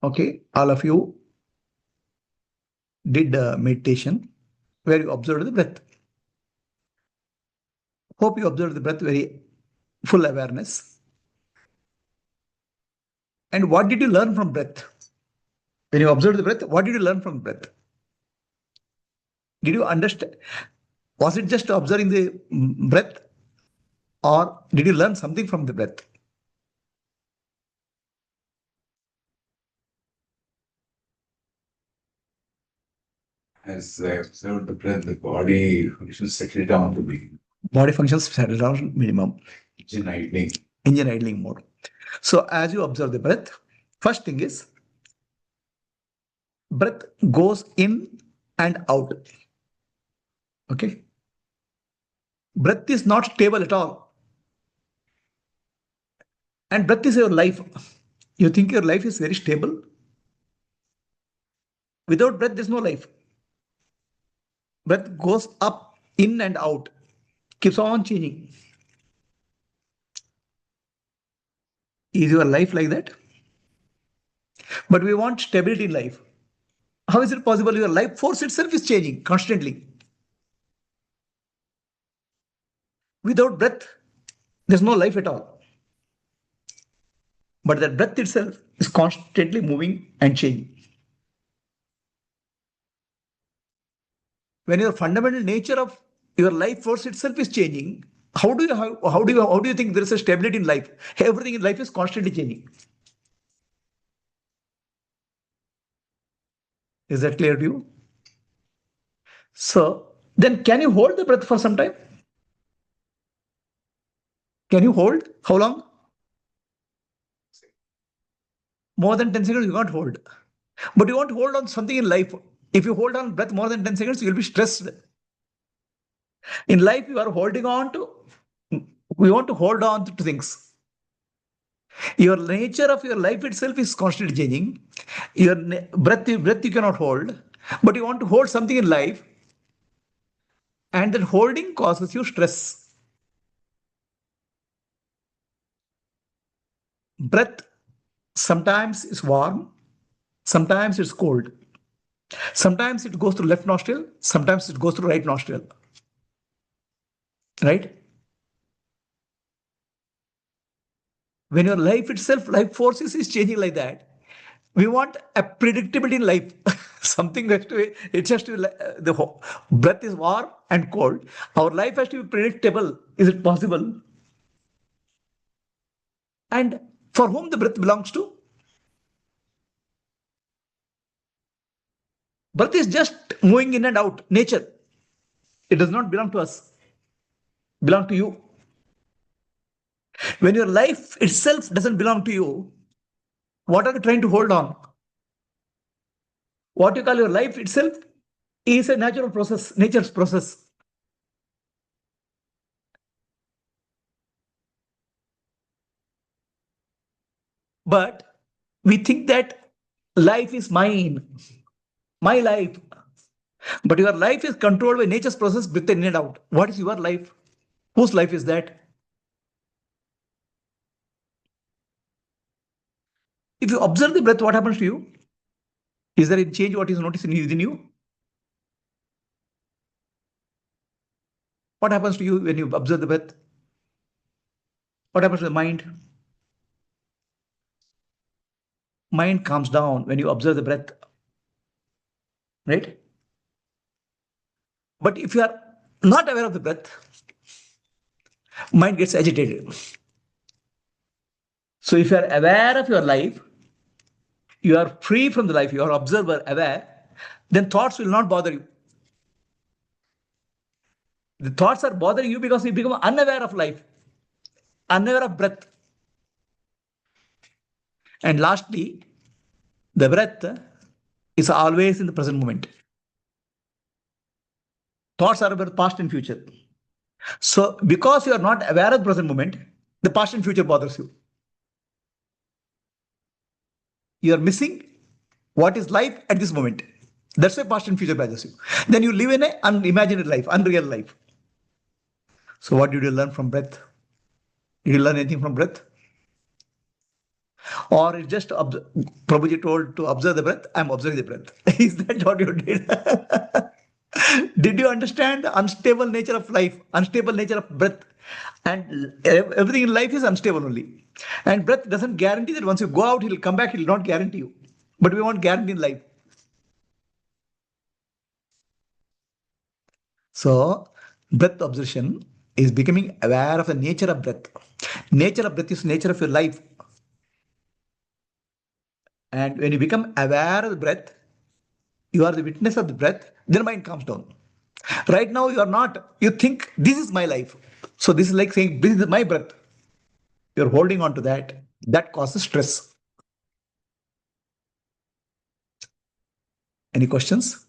Okay, all of you did meditation where you observed the breath. Hope you observed the breath very full awareness. And what did you learn from breath? When you observed the breath, what did you learn from breath? Did you understand? Was it just observing the breath, or did you learn something from the breath? As I observed the breath, the body functions settle down to be Body functions settle down minimum. engine idling. Engine idling mode. So as you observe the breath, first thing is breath goes in and out. Okay. Breath is not stable at all. And breath is your life. You think your life is very stable? Without breath, there's no life. Breath goes up, in and out, keeps on changing. Is your life like that? But we want stability in life. How is it possible? Your life force itself is changing constantly. Without breath, there's no life at all. But that breath itself is constantly moving and changing. When your fundamental nature of your life force itself is changing, how do you think there is a stability in life? Everything in life is constantly changing. Is that clear to you? So then can you hold the breath for some time? Can you hold? How long? More than 10 seconds, you can't hold. But you want to hold on something in life. If you hold on breath more than 10 seconds, you'll be stressed. In life, you are holding on to, we want to hold on to things. Your nature of your life itself is constantly changing. Your breath you cannot hold, but you want to hold something in life, and that holding causes you stress. Breath sometimes is warm, sometimes it's cold. Sometimes it goes through left nostril, sometimes it goes through right nostril. Right? When your life itself, life forces is changing like that, we want a predictability in life. Something has to be, it has to be, the breath is warm and cold. Our life has to be predictable. Is it possible? And for whom the breath belongs to? Breath is just moving in and out, nature. It does not belong to us, belong to you. When your life itself doesn't belong to you, what are you trying to hold on? What you call your life itself is a natural process, nature's process. But we think that life is mine, my life. But your life is controlled by nature's process breath in and out. What is your life? Whose life is that? If you observe the breath, what happens to you? Is there a change what is noticed within you? What happens to you when you observe the breath? What happens to the mind? Mind calms down when you observe the breath. Right? But if you are not aware of the breath, mind gets agitated. So if you are aware of your life, you are free from the life, you are observer, aware, then thoughts will not bother you. The thoughts are bothering you because you become unaware of life, unaware of breath. And lastly, the breath is always in the present moment. Thoughts are about past and future. So because you are not aware of the present moment, the past and future bothers you. You are missing what is life at this moment. That's why past and future bothers you. Then you live in an unimagined life, unreal life. So what did you learn from breath? Did you learn anything from breath? Or it's just Prabhuji told to observe the breath, I'm observing the breath. Is that what you did? Did you understand the unstable nature of life, unstable nature of breath? And everything in life is unstable only. And breath doesn't guarantee that once you go out, he'll come back, he'll not guarantee you. But we want guarantee in life. So, breath observation is becoming aware of the nature of breath. Nature of breath is nature of your life. And when you become aware of the breath, you are the witness of the breath, then mind calms down. Right now, you are not. You think, this is my life. So, this is like saying, this is my breath. You're holding on to that. That causes stress. Any questions?